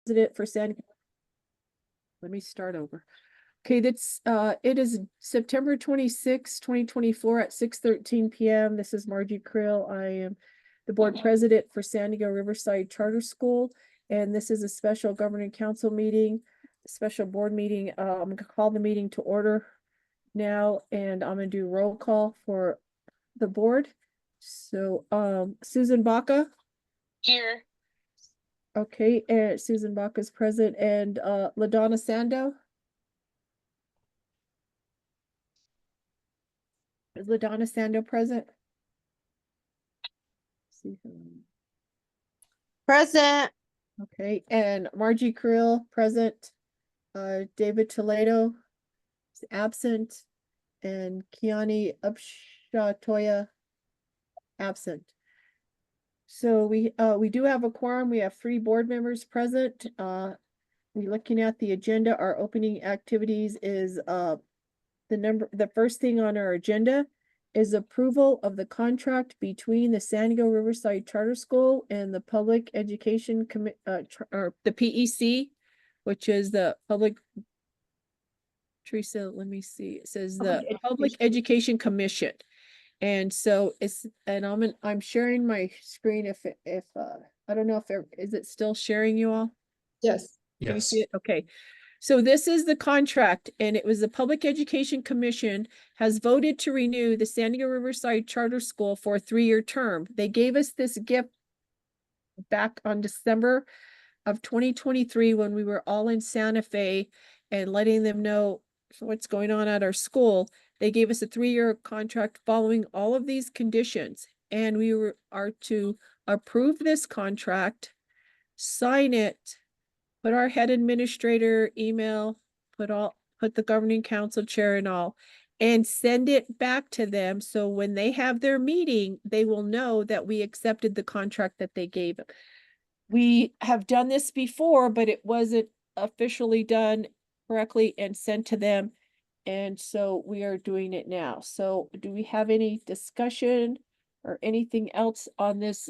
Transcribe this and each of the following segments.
president for San. Let me start over. Okay, that's it is September 26, 2024 at 6:13 p.m. This is Margie Krill. I am the board president for San Diego Riverside Charter School, and this is a special governing council meeting, special board meeting. I'm gonna call the meeting to order now, and I'm gonna do roll call for the board. So Susan Baca. Here. Okay, and Susan Baca is present, and LaDonna Sando. Is LaDonna Sando present? Present. Okay, and Margie Krill present. David Toledo is absent, and Kiani Upshatoya absent. So we do have a quorum. We have 3 board members present. We're looking at the agenda. Our opening activities is the first thing on our agenda is approval of the contract between the San Diego Riverside Charter School and the Public Education or the PEC, which is the public. Teresa, let me see. It says the Public Education Commission. And so I'm sharing my screen if I don't know if is it still sharing, you all? Yes. Can you see it? Okay. So this is the contract, and it was the Public Education Commission has voted to renew the San Diego Riverside Charter School for a 3-year term. They gave us this gift back on December of 2023 when we were all in Santa Fe and letting them know what's going on at our school. They gave us a 3-year contract following all of these conditions, and we are to approve this contract, sign it, put our head administrator email, put the governing council chair and all, and send it back to them. So when they have their meeting, they will know that we accepted the contract that they gave them. We have done this before, but it wasn't officially done correctly and sent to them. And so we are doing it now. So do we have any discussion or anything else on this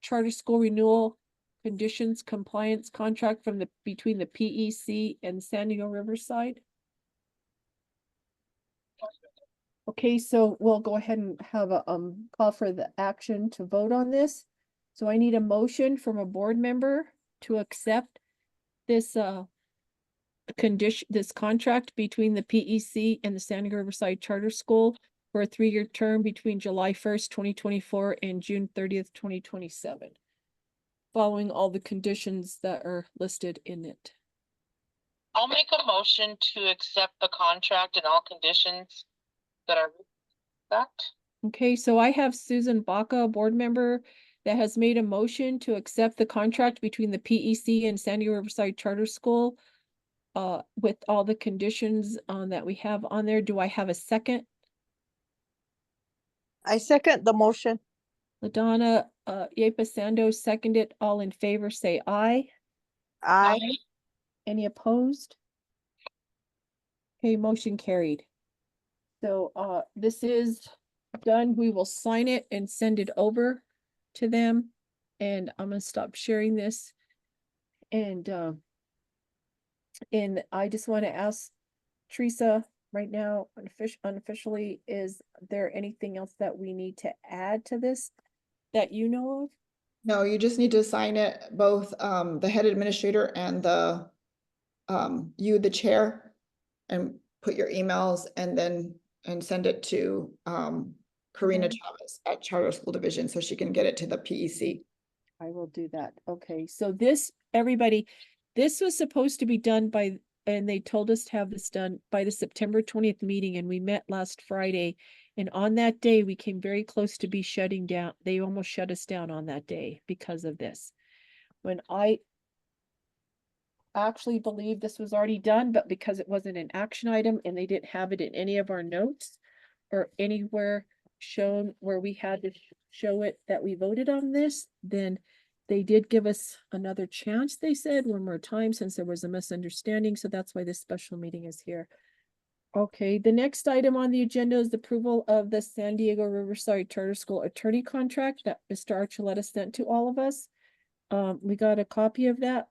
charter school renewal conditions compliance contract between the PEC and San Diego Riverside? Okay, so we'll go ahead and have a call for the action to vote on this. So I need a motion from a board member to accept this this contract between the PEC and the San Diego Riverside Charter School for a 3-year term between July 1st, 2024 and June 30th, 2027. Following all the conditions that are listed in it. I'll make a motion to accept the contract and all conditions that are that. Okay, so I have Susan Baca, a board member, that has made a motion to accept the contract between the PEC and San Diego Riverside Charter School with all the conditions that we have on there. Do I have a second? I second the motion. LaDonna Sando seconded. All in favor say aye. Aye. Any opposed? Okay, motion carried. So this is done. We will sign it and send it over to them. And I'm gonna stop sharing this. And I just want to ask Teresa right now, unofficially, is there anything else that we need to add to this that you know of? No, you just need to sign it, both the head administrator and the the chair, and put your emails and send it to Karina Chavez at Charter School Division so she can get it to the PEC. I will do that. Okay, so this, everybody, this was supposed to be done by, and they told us to have this done by the September 20th meeting, and we met last Friday. And on that day, we came very close to be shutting down. They almost shut us down on that day because of this. When I actually believe this was already done, but because it wasn't an action item and they didn't have it in any of our notes or anywhere shown where we had to show it that we voted on this, then they did give us another chance, they said, one more time, since there was a misunderstanding. So that's why this special meeting is here. Okay, the next item on the agenda is the approval of the San Diego Riverside Charter School attorney contract that Mr. Archuleta sent to all of us. We got a copy of that.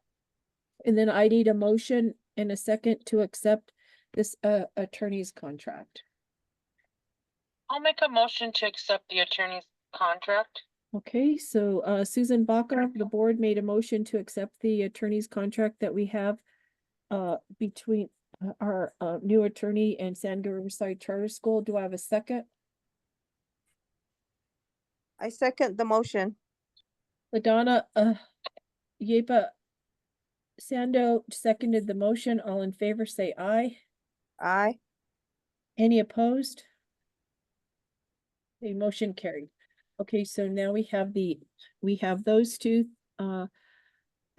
And then I need a motion and a second to accept this attorney's contract. I'll make a motion to accept the attorney's contract. Okay, so Susan Baca, the board made a motion to accept the attorney's contract that we have between our new attorney and San Diego Riverside Charter School. Do I have a second? I second the motion. LaDonna Yepa Sando seconded the motion. All in favor, say aye. Aye. Any opposed? The motion carried. Okay, so now we have those two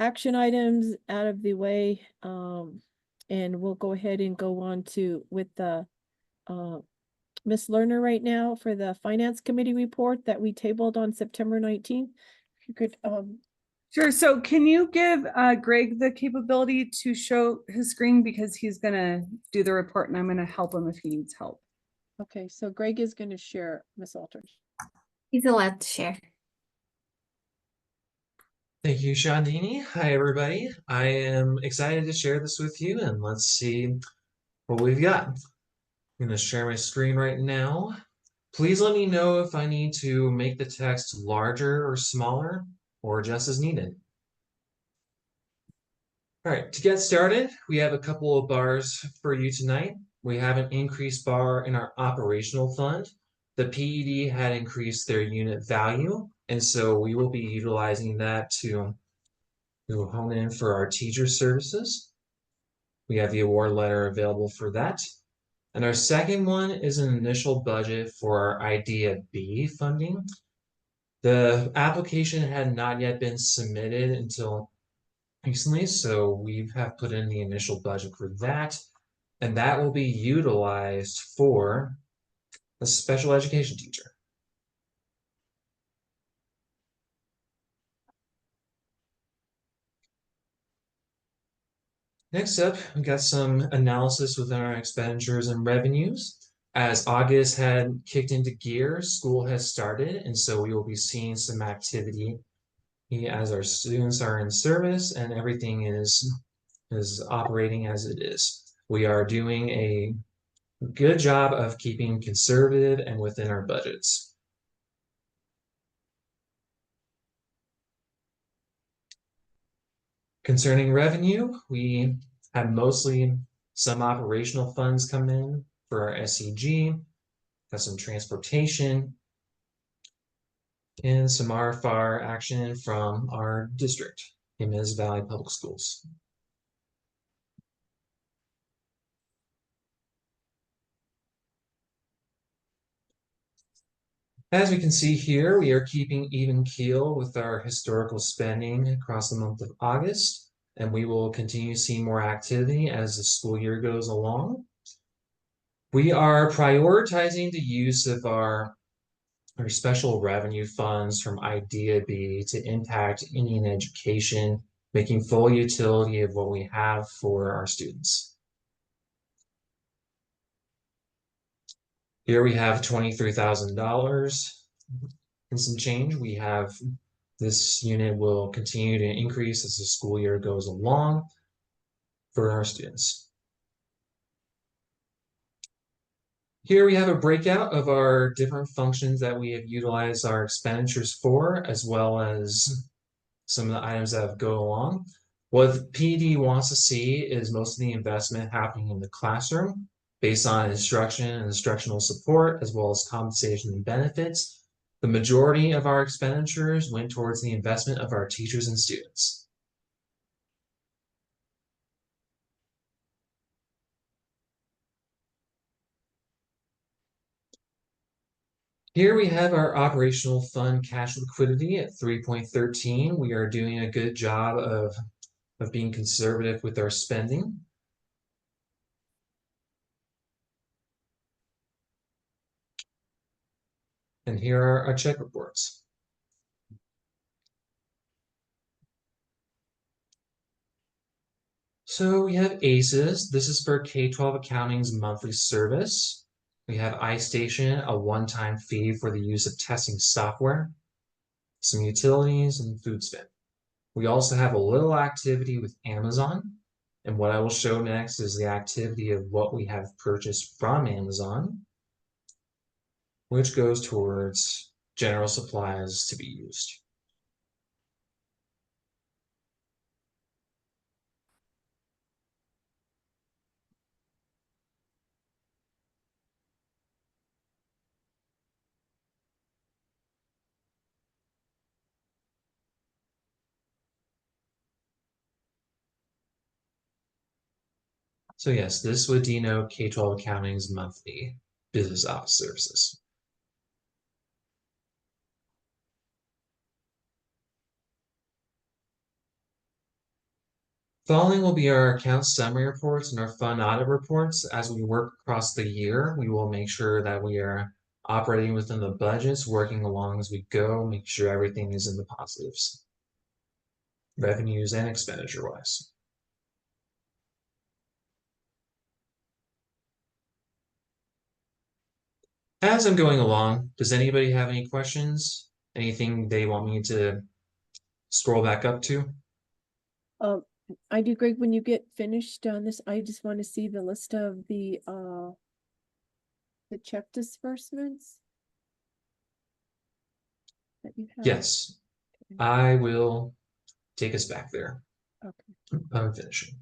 action items out of the way. And we'll go ahead and go on to with the Ms. Lerner right now for the Finance Committee report that we tabled on September 19th. If you could Sure. So can you give Greg the capability to show his screen, because he's gonna do the report and I'm gonna help him if he needs help. okay, so Greg is going to share, Ms. Alters. He's allowed to share. Thank you, Shandini. Hi, everybody. I am excited to share this with you, and let's see what we've got. I'm going to share my screen right now. Please let me know if I need to make the text larger or smaller, or just as needed. All right, to get started, we have a couple of bars for you tonight. We have an increased bar in our operational fund. The PED had increased their unit value, and so we will be utilizing that to hone in for our teacher services. We have the award letter available for that. And our second one is an initial budget for our Idea B funding. The application had not yet been submitted until recently, so we have put in the initial budget for that, and that will be utilized for a special education teacher. Next up, we got some analysis within our expenditures and revenues. As August had kicked into gear, school has started, and so we will be seeing some activity as our students are in service and everything is operating as it is. We are doing a good job of keeping conservative and within our budgets. Concerning revenue, we have mostly some operational funds come in for our SEG, got some transportation, and some RFR action from our district, Jimenez Valley Public Schools. As we can see here, we are keeping even keel with our historical spending across the month of August, and we will continue to see more activity as the school year goes along. We are prioritizing the use of our special revenue funds from Idea B to impact Indian education, making full utility of what we have for our students. Here we have $23,000 and some change. We have this unit will continue to increase as the school year goes along for our students. Here we have a breakout of our different functions that we have utilized our expenditures for, as well as some of the items that go along. What PD wants to see is most of the investment happening in the classroom based on instruction and instructional support, as well as compensation and benefits. The majority of our expenditures went towards the investment of our teachers and students. Here we have our operational fund cash liquidity at 3.13. We are doing a good job of being conservative with our spending. And here are our check reports. So we have ACES. This is for K-12 Accounting's monthly service. We have iStation, a one-time fee for the use of testing software, some utilities, and food spend. We also have a little activity with Amazon. And what I will show next is the activity of what we have purchased from Amazon, which goes towards general supplies to be used. So yes, this would denote K-12 accounting's monthly business office services. Following will be our account summary reports and our fund audit reports. As we work across the year, we will make sure that we are operating within the budgets, working along as we go, make sure everything is in the positives, revenues and expenditure wise. As I'm going along, does anybody have any questions? Anything they want me to scroll back up to? I do, Greg, when you get finished on this, I just want to see the list of the check disbursements that you have. Yes, I will take us back there. Okay. I'm finishing.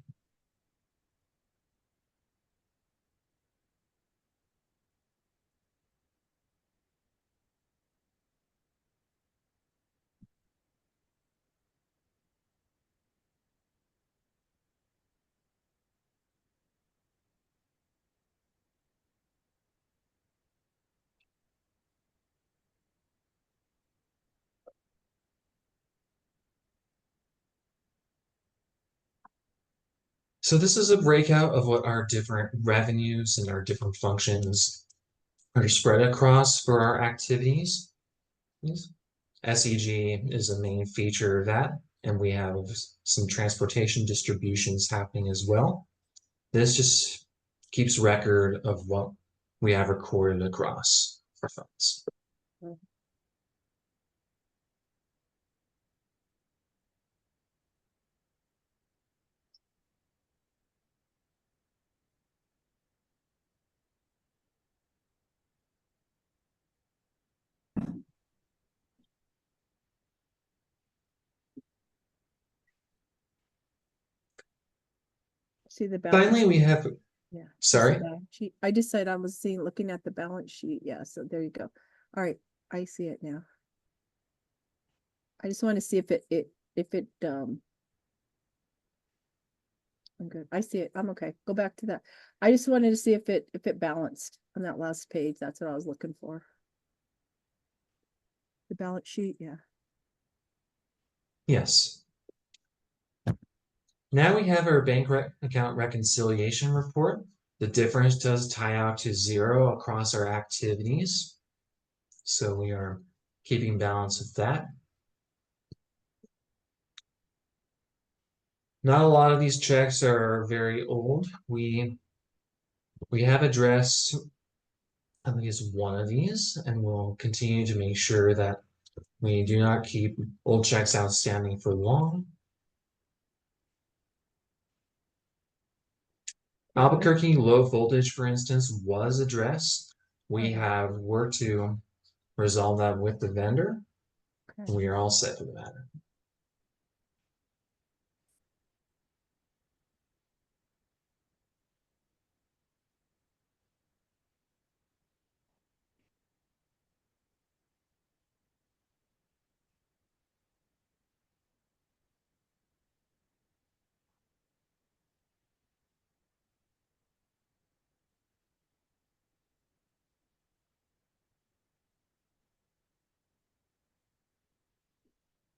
So this is a breakout of what our different revenues and our different functions are spread across for our activities. SEG is a main feature of that, and we have some transportation distributions happening as well. This just keeps record of what we have recorded across our funds. See the balance. Finally, we have, Yeah. sorry, I just said I was seeing, looking at the balance sheet. Yeah, so there you go. All right, I see it now. I just want to see if it I'm good. I see it. I'm okay. Go back to that. I just wanted to see if it balanced on that last page. That's what I was looking for. The balance sheet, yeah. yes. Now we have our bank account reconciliation report. The difference does tie out to 0 across our activities. So we are keeping balance of that. Not a lot of these checks are very old. We have addressed at least one of these, and we'll continue to make sure that we do not keep old checks outstanding for long. Albuquerque low voltage, for instance, was addressed. We have worked to resolve that with the vendor. Okay. We are all set for the matter.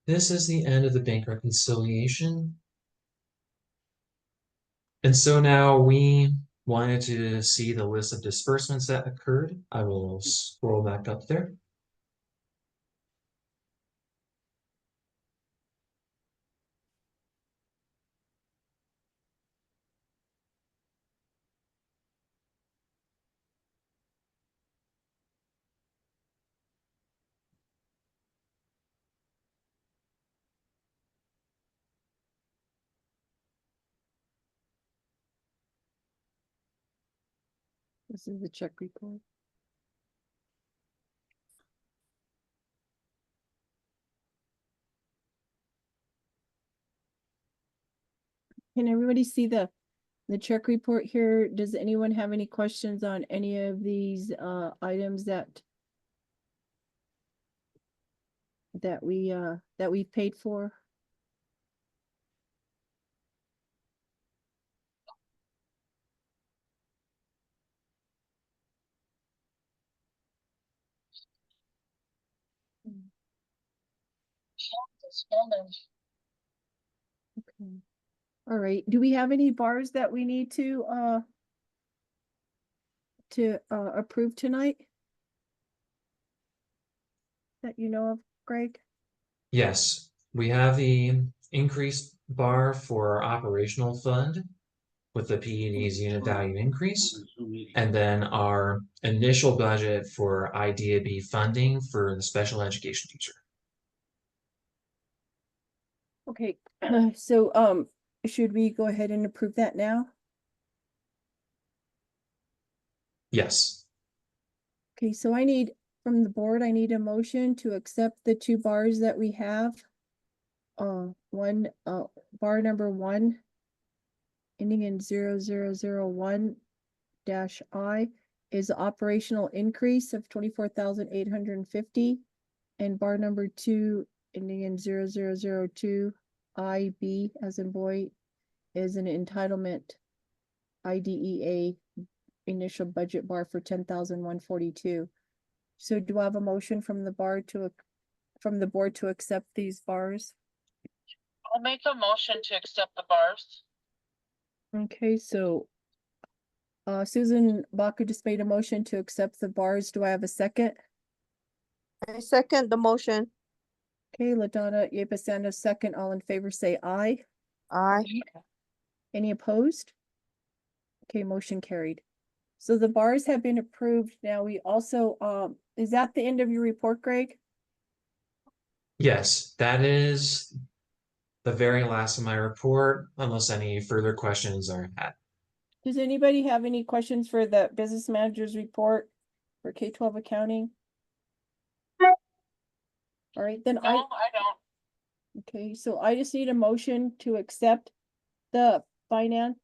This is the end of the bank reconciliation. And so now we wanted to see the list of disbursements that occurred. I will scroll back up there. This is the check report. Can everybody see the check report here? Does anyone have any questions on any of these items that we paid for? Okay. All right, do we have any bars that we need to approve tonight? That you know of, Greg? Yes, we have the increased bar for our operational fund with the PED's unit value increase. And then our initial budget for IDAB funding for the special education teacher. Okay, so should we go ahead and approve that now? Yes, Okay, so I need, from the board, I need a motion to accept the two bars that we have. Bar number 1, ending in 0001 dash I, is operational increase of 24,850. And bar number 2, ending in 0002 IB as in boy, is an entitlement IDEA initial budget bar for 10,142. So do I have a motion from the board to accept these bars? I'll make a motion to accept the bars. Okay, so Susan Baca just made a motion to accept the bars. Do I have a second? I second the motion. Okay, LaDonna Yepasano second. All in favor say aye. Aye. Any opposed? Okay, motion carried. So the bars have been approved. Now we also, is that the end of your report, Greg? yes, that is the very last of my report, unless any further questions are had. Does anybody have any questions for the business manager's report for K-12 accounting? All right, then No, I don't. okay, so I just need a motion to accept the finance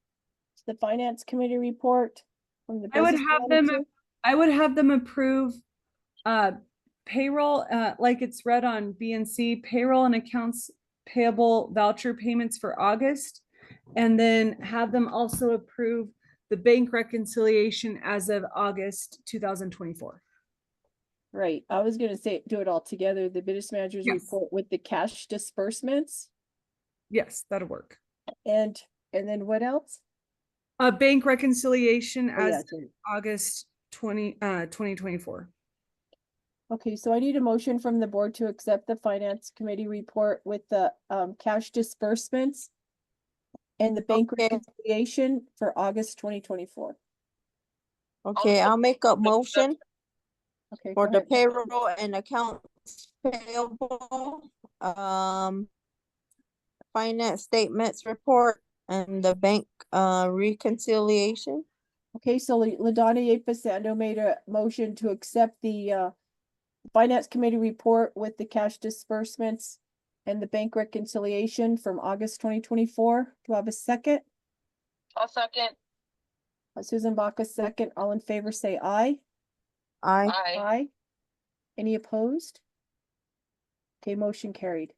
committee report from the I would business have them, manager. I would have them approve payroll, like it's read on BNC, payroll and accounts payable voucher payments for August. And then have them also approve the bank reconciliation as of August 2024. Right, I was gonna say, do it all together, the business manager's Yes. report with the cash disbursements, Yes, that'll work. and then what else? A bank reconciliation Oh, yeah, as of August 2024. okay, so I need a motion from the board to accept the finance committee report with the cash disbursements and the bank Okay. reconciliation for August 2024. Okay, I'll make a motion Okay, for go the ahead. payroll and accounts payable, finance statements report and the bank, reconciliation. Okay, so LaDonna Yepasando made a motion to accept the finance committee report with the cash disbursements and the bank reconciliation from August 2024. Do I have a second? I'll second. Susan Baca second. All in favor say aye. Aye. Aye. Aye. Any opposed? Okay, motion carried.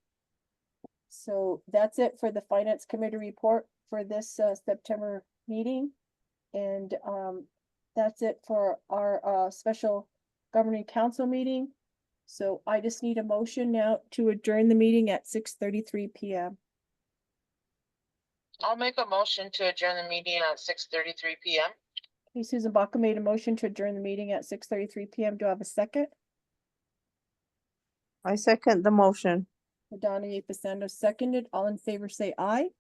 So that's it for the finance committee report for this September meeting. And that's it for our special governing council meeting. So I just need a motion now to adjourn the meeting at 6:33 PM. I'll make a motion to adjourn the meeting at 6:33 PM. Okay, Susan Baca made a motion to adjourn the meeting at 6:33 PM. Do I have a second? I second the motion. Donna Yepasando seconded. All in favor say aye.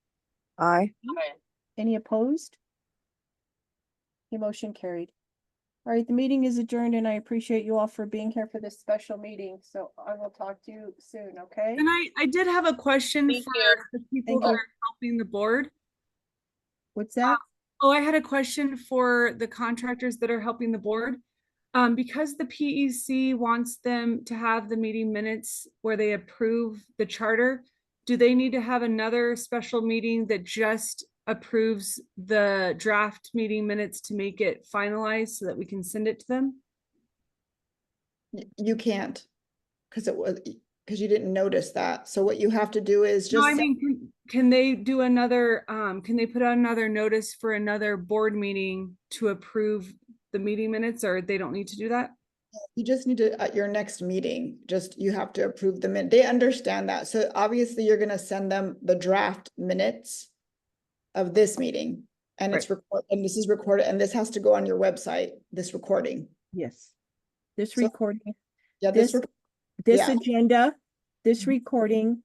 Aye. Aye. Any opposed? The motion carried. All right, the meeting is adjourned and I appreciate you all for being here for this special meeting. So I will talk to you soon, okay? And I did have a question Thank for you. the people Thank that you. are helping the board. What's that? Oh, I had a question for the contractors that are helping the board. Because the PEC wants them to have the meeting minutes where they approve the charter, do they need to have another special meeting that just approves the draft meeting minutes to make it finalized so that we can send it to them? You can't, because because you didn't notice that. So what you have to do is No, just. I mean, can they do another, can they put out another notice for another board meeting to approve the meeting minutes, or they don't need to do that? You just need to, at your next meeting, you have to approve the minute. They understand that. So obviously you're gonna send them the draft minutes of this meeting. And it's and this is recorded, and this has to go on your website, this recording. Yes. This So- recording, Yeah, this yeah. agenda, this recording,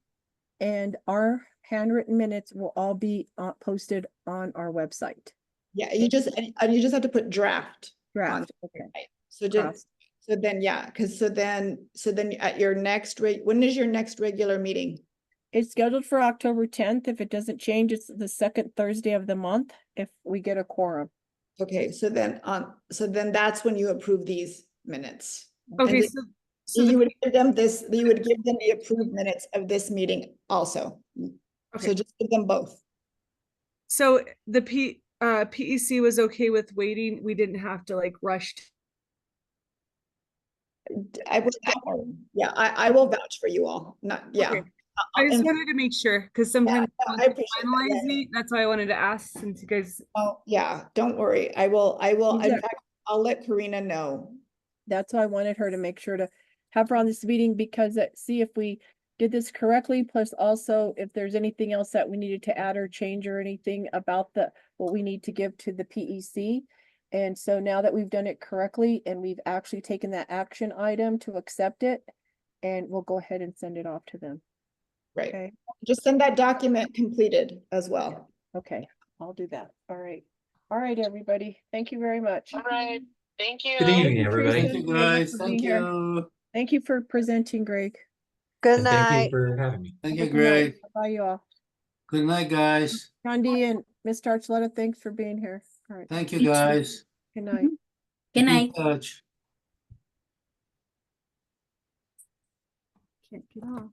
and our handwritten minutes will all be posted on our website. Yeah, you just have to put draft. Draft, okay. Right. So just, so then, yeah, because so then at your next when is your next regular meeting? It's scheduled for October 10th. If it doesn't change, it's the second Thursday of the month if we get a quorum. Okay, so then that's when you approve these minutes. Okay, And so you would give them the approved minutes of this meeting also. Okay. So just give them both. So the PEC was okay with waiting. We didn't have to like rush. I will vouch for you all. Not, yeah. Okay. I just And- wanted to make sure because sometimes no, once I it's appreciate that. finalized, Yeah, that's why I wanted to ask since you guys. Oh, yeah, don't worry. I will, in Yeah. fact, I'll let Karina know. That's why I wanted her to make sure to have her on this meeting because see if we did this correctly, plus also if there's anything else that we needed to add or change or anything about what we need to give to the PEC. And so now that we've done it correctly and we've actually taken that action item to accept it, and we'll go ahead and send it off to them. Right. Okay, Just send that document completed as well. okay, I'll do that. All right. All right, everybody. Thank you very much. All right, thank you. Good evening, you, everybody. Teresa. Thank you, Greg, guys. for Thank being here. you. Thank you for presenting, Greg. Good And thank you night. for having me. Thank Have you, a good night. Greg. Bye, you all. Good night, guys. Gandhi and Miss Tarchletta, thanks for being here. All right, Thank you, You too. guys. good night. Good Keep in night. touch. Can't get off.